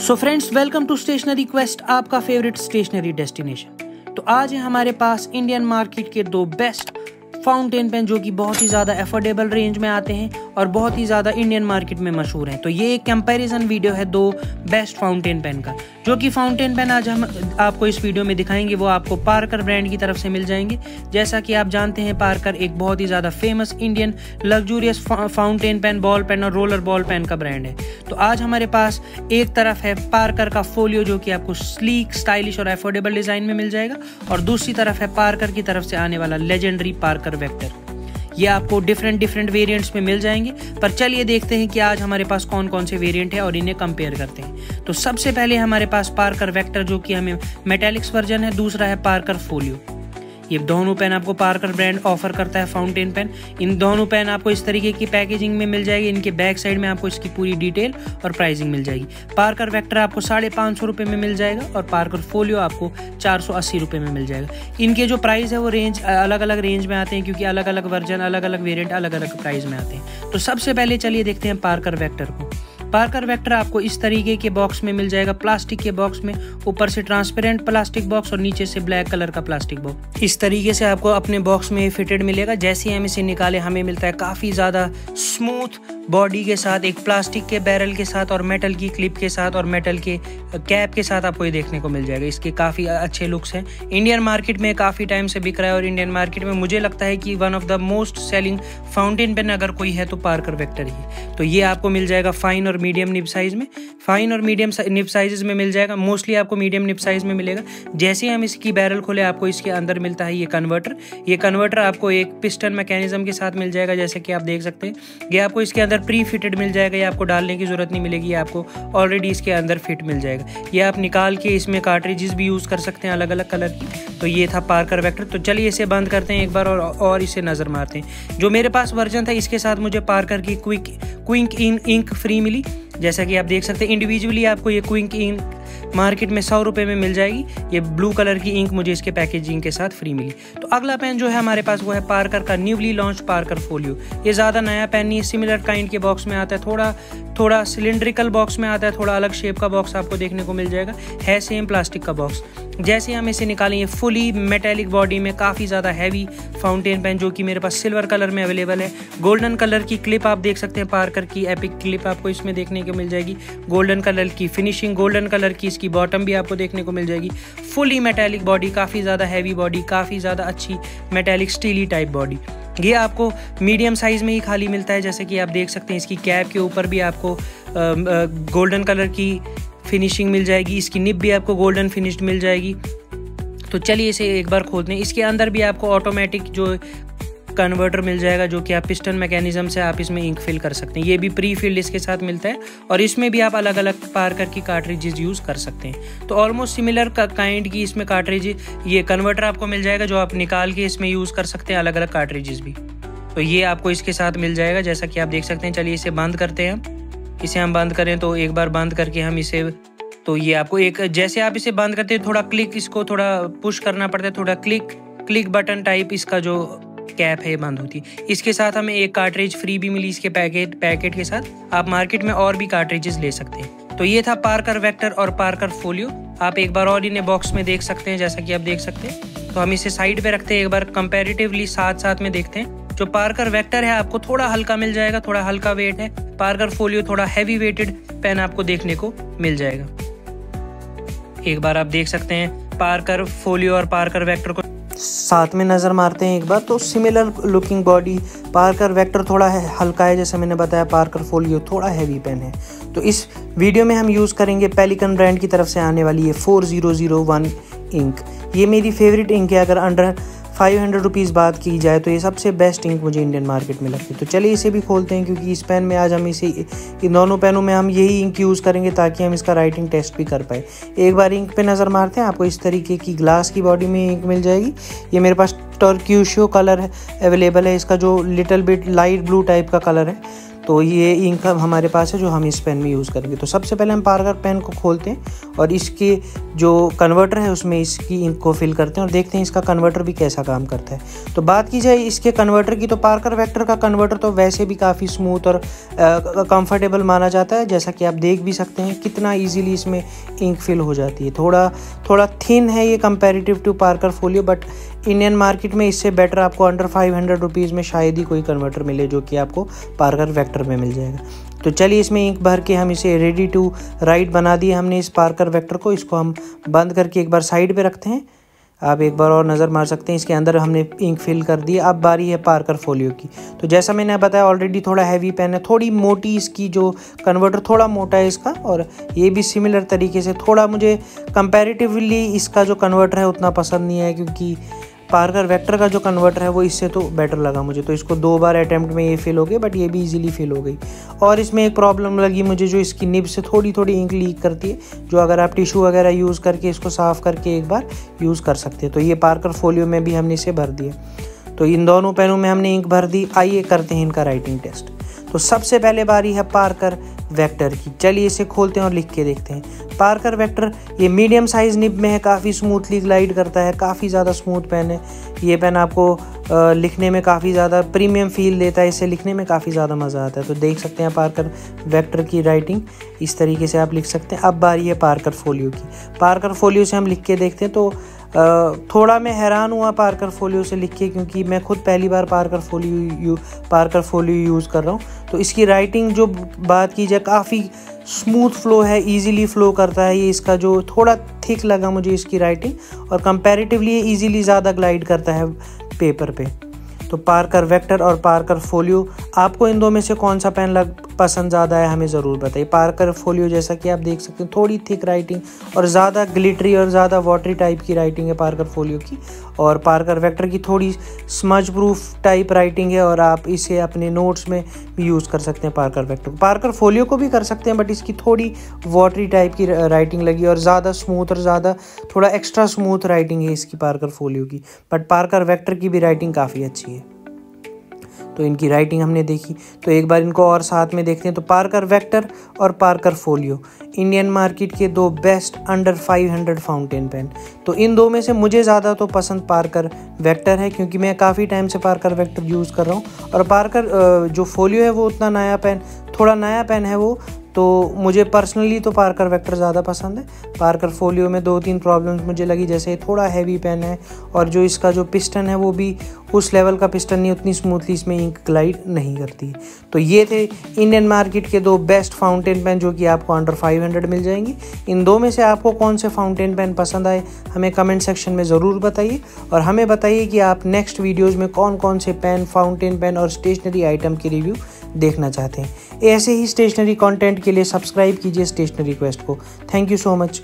So friends, welcome to stationery quest, आपका favourite stationery destination. तो आज है हमारे पास इंडियन मार्केट के दो बेस्ट फाउंटेन पेन जो कि बहुत ही ज़्यादा अफोर्डेबल रेंज में आते हैं और बहुत ही ज़्यादा इंडियन मार्केट में मशहूर हैं। तो ये एक कंपैरिजन वीडियो है दो बेस्ट फाउंटेन पेन का। जो कि फाउंटेन पेन आज हम आपको इस वीडियो में दिखाएंगे वो आपको पार्कर ब्रांड की तरफ से मिल जाएंगे। जैसा कि आप जानते हैं, पार्कर एक बहुत ही ज़्यादा famous Indian luxurious fountain pen, ball pen और रोलर बॉल पेन का ब्रांड है। तो आज हमारे पास एक तरफ है पार्कर का फोलियो जो कि आपको स्लीक, स्टाइलिश और अफोर्डेबल डिज़ाइन में मिल जाएगा, और दूसरी तरफ है पार्कर की तरफ से आने वाला लेजेंडरी पार्कर वेक्टर। ये आपको डिफरेंट वेरिएंट्स में मिल जाएंगे। पर चलिए देखते हैं कि आज हमारे पास कौन कौन से वेरिएंट है और इन्हें कंपेयर करते हैं। तो सबसे पहले हमारे पास पार्कर वेक्टर जो कि हमें मेटालिक्स वर्जन है, दूसरा है पार्कर फोलियो। ये दोनों पेन आपको पार्कर ब्रांड ऑफर करता है फाउंटेन पेन। इन दोनों पेन आपको इस तरीके की पैकेजिंग में मिल जाएगी। इनके बैक साइड में आपको इसकी पूरी डिटेल और प्राइसिंग मिल जाएगी। पार्कर वेक्टर आपको 550 रुपये में मिल जाएगा और पार्कर फोलियो आपको 480 रुपये में मिल जाएगा। इनके जो प्राइस है वो रेंज अलग अलग रेंज में आते हैं, क्योंकि अलग अलग वर्जन, अलग अलग वेरियंट अलग अलग प्राइस में आते हैं। तो सबसे पहले चलिए देखते हैं पार्कर वेक्टर को। पार्कर वेक्टर आपको इस तरीके के बॉक्स में मिल जाएगा, प्लास्टिक के बॉक्स में, ऊपर से ट्रांसपेरेंट प्लास्टिक बॉक्स और नीचे से ब्लैक कलर का प्लास्टिक बॉक्स। इस तरीके से आपको अपने बॉक्स में फिटेड मिलेगा। जैसे ही हम इसे निकाले हमें मिलता है काफ़ी ज़्यादा स्मूथ बॉडी के साथ, एक प्लास्टिक के बैरल के साथ और मेटल की क्लिप के साथ और मेटल के कैप के साथ आपको ये देखने को मिल जाएगा। इसके काफ़ी अच्छे लुक्स हैं। इंडियन मार्केट में काफ़ी टाइम से बिक रहा है और इंडियन मार्केट में मुझे लगता है कि one of the most selling fountain pen अगर कोई है तो पार्कर वेक्टर ही। तो ये आपको मिल जाएगा फाइन और मीडियम निब साइज में। फाइन और मीडियम निब साइजेस में मिल जाएगा। मोस्टली आपको मीडियम निब साइज में मिलेगा। जैसे ही हम इसकी बैरल खोले आपको इसके अंदर मिलता है ये कन्वर्टर। ये कन्वर्टर आपको एक पिस्टन मैकेनिज्म के साथ मिल जाएगा, जैसे कि आप देख सकते हैं। ये आपको इसके अंदर प्री फिटेड मिल जाएगा। ये आपको डालने की जरूरत नहीं मिलेगी, आपको ऑलरेडी इसके अंदर फिट मिल जाएगा। ये आप निकाल के इसमें कार्ट्रिजेस भी यूज़ कर सकते हैं अलग अलग कलर की। तो ये था पार्कर वेक्टर। तो चलिए इसे बंद करते हैं एक बार और इसे नज़र मारते हैं। जो मेरे पास वर्जन था इसके साथ मुझे पार्कर की क्विक इंक फ्री मिली। जैसा कि आप देख सकते हैं इंडिविजुअली आपको ये क्विक इंक मार्केट में 100 रुपये में मिल जाएगी। ये ब्लू कलर की इंक मुझे इसके पैकेजिंग के साथ फ्री मिली। तो अगला पेन जो है हमारे पास वो है पार्कर का न्यूली लॉन्च पार्कर फोलियो। ये ज़्यादा नया पेन नहीं है, सिमिलर काइंड के बॉक्स में आता है, थोड़ा सिलिंड्रिकल बॉक्स में आता है, थोड़ा अलग शेप का बॉक्स आपको देखने को मिल जाएगा। है सेम प्लास्टिक का बॉक्स। जैसे हम इसे निकालेंगे फुली मेटेलिक बॉडी में काफ़ी ज़्यादा हैवी फाउंटेन पेन जो कि मेरे पास सिल्वर कलर में अवेलेबल है। गोल्डन कलर की क्लिप आप देख सकते हैं, पार्कर की एपिक क्लिप आपको इसमें देखने को मिल जाएगी। गोल्डन कलर की फिनिशिंग, गोल्डन कलर की इसकी बॉटम भी आपको देखने को मिल जाएगी। फुली मेटेलिक बॉडी, काफ़ी ज़्यादा हैवी बॉडी, काफ़ी ज़्यादा अच्छी मेटेलिक स्टीली टाइप बॉडी। ये आपको मीडियम साइज़ में ही खाली मिलता है। जैसे कि आप देख सकते हैं इसकी कैप के ऊपर भी आपको गोल्डन कलर की फिनिशिंग मिल जाएगी। इसकी निब भी आपको गोल्डन फिनिश्ड मिल जाएगी। तो चलिए इसे एक बार खोलते हैं। इसके अंदर भी आपको ऑटोमेटिक जो कन्वर्टर मिल जाएगा, जो कि आप पिस्टन मैकेनिज्म से आप इसमें इंक फिल कर सकते हैं। ये भी प्री फिल्ड इसके साथ मिलता है और इसमें भी आप अलग अलग पार्कर की कार्ट्रिजेज यूज़ कर सकते हैं। तो ऑलमोस्ट सिमिलर काइंड की इसमें कार्ट्रिज, ये कन्वर्टर आपको मिल जाएगा जो आप निकाल के इसमें यूज़ कर सकते हैं, अलग अलग कार्ट्रिजेज भी। तो ये आपको इसके साथ मिल जाएगा, जैसा कि आप देख सकते हैं। चलिए इसे बंद करते हैं। इसे हम बंद करें तो एक बार बंद करके हम इसे, तो ये आपको एक, जैसे आप इसे बंद करते हैं थोड़ा क्लिक, इसको थोड़ा पुश करना पड़ता है, थोड़ा क्लिक बटन टाइप इसका जो कैप है बंद होती है। इसके साथ हमें एक कार्ट्रिज फ्री भी मिली इसके पैकेट के साथ। आप मार्केट में और भी कार्ट्रिजेस ले सकते हैं। तो ये था पार्कर वेक्टर और पार्कर फोलियो। आप एक बार और इन्हें बॉक्स में देख सकते हैं, जैसा कि आप देख सकते हैं। तो हम इसे साइड पे रखते हैं, एक बार कंपैरेटिवली साथ में देखते हैं। जो पार्कर वेक्टर है आपको थोड़ा हल्का मिल जाएगा, थोड़ा हल्का वेट है। पार्कर फोलियो थोड़ा हैवी वेटेड पेन आपको देखने को मिल जाएगा। एक बार आप देख सकते हैं पार्कर फोलियो और पार्कर वेक्टर को साथ में नज़र मारते हैं एक बार। तो similar looking body, Parker vector थोड़ा हल्का है जैसे मैंने बताया, पार्कर फोलियो थोड़ा हैवी पेन है। तो इस वीडियो में हम यूज़ करेंगे पेलिकन ब्रांड की तरफ से आने वाली ये 4001 इंक। ये मेरी फेवरेट इंक है। अगर अंडर 500 रुपीज़ बात की जाए तो ये सबसे बेस्ट इंक मुझे इंडियन मार्केट में लगती है। तो चलिए इसे भी खोलते हैं, क्योंकि इस पेन में आज हम इन दोनों पेनों में हम यही इंक यूज़ करेंगे ताकि हम इसका राइटिंग टेस्ट भी कर पाए। एक बार इंक पे नज़र मारते हैं। आपको इस तरीके की ग्लास की बॉडी में इंक मिल जाएगी। ये मेरे पास टर्क्यूशियो कलर है अवेलेबल है। इसका जो little bit light blue type का कलर है। तो ये इंक हमारे पास है जो हम इस पेन में यूज़ करेंगे। तो सबसे पहले हम पार्कर पेन को खोलते हैं और इसके जो कन्वर्टर है उसमें इसकी इंक को फिल करते हैं और देखते हैं इसका कन्वर्टर भी कैसा काम करता है। तो बात की जाए इसके कन्वर्टर की, तो पार्कर वेक्टर का कन्वर्टर तो वैसे भी काफ़ी स्मूथ और कंफर्टेबल माना जाता है। जैसा कि आप देख भी सकते हैं कितना ईजीली इसमें इंक फिल हो जाती है। थोड़ा थिन है ये comparative to Parker Folio, but Indian market में इससे बेटर आपको अंडर 500 रुपीज़ में शायद ही कोई कन्वर्टर मिले जो कि आपको पार्कर वेक्टर में मिल जाएगा। तो चलिए इसमें इंक भर के हम इसे रेडी टू राइट बना दिए हमने इस पार्कर वेक्टर को। इसको हम बंद करके एक बार साइड पे रखते हैं। आप एक बार और नज़र मार सकते हैं, इसके अंदर हमने इंक फिल कर दी। अब बारी है पार्कर फोलियो की। तो जैसा मैंने बताया ऑलरेडी थोड़ा हैवी पेन है, थोड़ी मोटी इसकी जो कन्वर्टर थोड़ा मोटा है इसका, और ये भी सिमिलर तरीके से थोड़ा मुझे कंपैरेटिवली इसका जो कन्वर्टर है उतना पसंद नहीं है, क्योंकि पार्कर वेक्टर का जो कन्वर्टर है वो इससे तो बेटर लगा मुझे। तो इसको 2 बार अटैम्प्ट में ये फिल हो गई, बट ये भी इजीली फिल हो गई। और इसमें एक प्रॉब्लम लगी मुझे, जो इसकी निब से थोड़ी इंक लीक करती है, जो अगर आप टिश्यू वगैरह यूज़ करके इसको साफ़ करके एक बार यूज़ कर सकते हैं। तो ये पार्कर फोलियो में भी हमने इसे भर दिया। तो इन दोनों पेनों में हमने इंक भर दी। आइए करते हैं इनका राइटिंग टेस्ट। तो सबसे पहले बारी है पार्कर वेक्टर की। चलिए इसे खोलते हैं और लिख के देखते हैं। पार्कर वेक्टर ये मीडियम साइज़ निब में है, काफ़ी स्मूथली ग्लाइड करता है, काफ़ी ज़्यादा स्मूथ पेन है। ये पेन आपको लिखने में काफ़ी ज़्यादा प्रीमियम फील देता है, इसे लिखने में काफ़ी ज़्यादा मज़ा आता है। तो देख सकते हैं पार्कर वेक्टर की राइटिंग इस तरीके से आप लिख सकते हैं। अब बारी है पार्कर फोलियो की। पार्कर फोलियो से हम लिख के देखते हैं। तो थोड़ा मैं हैरान हुआ पार्कर फोलियो से लिख के, क्योंकि मैं खुद पहली बार पार्कर फोलियो यूज़ कर रहा हूँ। तो इसकी राइटिंग जो बात की जाए काफ़ी स्मूथ फ्लो है, इजीली फ्लो करता है। ये इसका जो थोड़ा थिक लगा मुझे इसकी राइटिंग, और कंपैरेटिवली ये इजीली ज़्यादा ग्लाइड करता है पेपर पे। तो पार्कर वेक्टर और पार्कर फोलियो, आपको इन दो में से कौन सा पेन पसंद ज़्यादा है हमें ज़रूर बताइए। पार्कर फोलियो जैसा कि आप देख सकते हैं थोड़ी थिक राइटिंग और ज़्यादा ग्लिटरी और ज़्यादा वाटरी टाइप की राइटिंग है पार्कर फोलियो की, और पार्कर वेक्टर की थोड़ी स्मज प्रूफ टाइप राइटिंग है, और आप इसे अपने नोट्स में भी यूज़ कर सकते हैं पार्कर वेक्टर। पार्कर फोलियो को भी कर सकते हैं, बट इसकी थोड़ी वाटरी टाइप की राइटिंग लगी और ज़्यादा स्मूथ और ज़्यादा थोड़ा एक्स्ट्रा स्मूथ राइटिंग है इसकी पार्कर फोलियो की। बट पार्कर वेक्टर की भी राइटिंग काफ़ी अच्छी है। तो इनकी राइटिंग हमने देखी, तो एक बार इनको और साथ में देखते हैं। तो पार्कर वेक्टर और पार्कर फोलियो इंडियन मार्केट के 2 बेस्ट अंडर 500 फाउंटेन पेन। तो इन दो में से मुझे ज़्यादा तो पसंद पार्कर वेक्टर है, क्योंकि मैं काफ़ी टाइम से पार्कर वेक्टर यूज़ कर रहा हूँ। और पार्कर जो फोलियो है वो उतना थोड़ा नया पेन है वो, तो मुझे पर्सनली तो पार्कर वेक्टर ज़्यादा पसंद है। पार्कर फोलियो में 2-3 प्रॉब्लम्स मुझे लगी, जैसे थोड़ा हैवी पेन है, और जो इसका जो पिस्टन है वो भी उस लेवल का पिस्टन नहीं, उतनी स्मूथली इसमें इंक ग्लाइड नहीं करती। तो ये थे इंडियन मार्केट के 2 बेस्ट फाउंटेन पेन जो कि आपको अंडर 500 मिल जाएंगी। इन दो में से आपको कौन से फाउंटेन पेन पसंद आए हमें कमेंट सेक्शन में ज़रूर बताइए, और हमें बताइए कि आप नेक्स्ट वीडियोज़ में कौन से पेन, फाउंटेन पेन और स्टेशनरी आइटम की रिव्यू देखना चाहते हैं। ऐसे ही स्टेशनरी कंटेंट के लिए सब्सक्राइब कीजिए स्टेशनरी क्वेस्ट को। Thank you so much.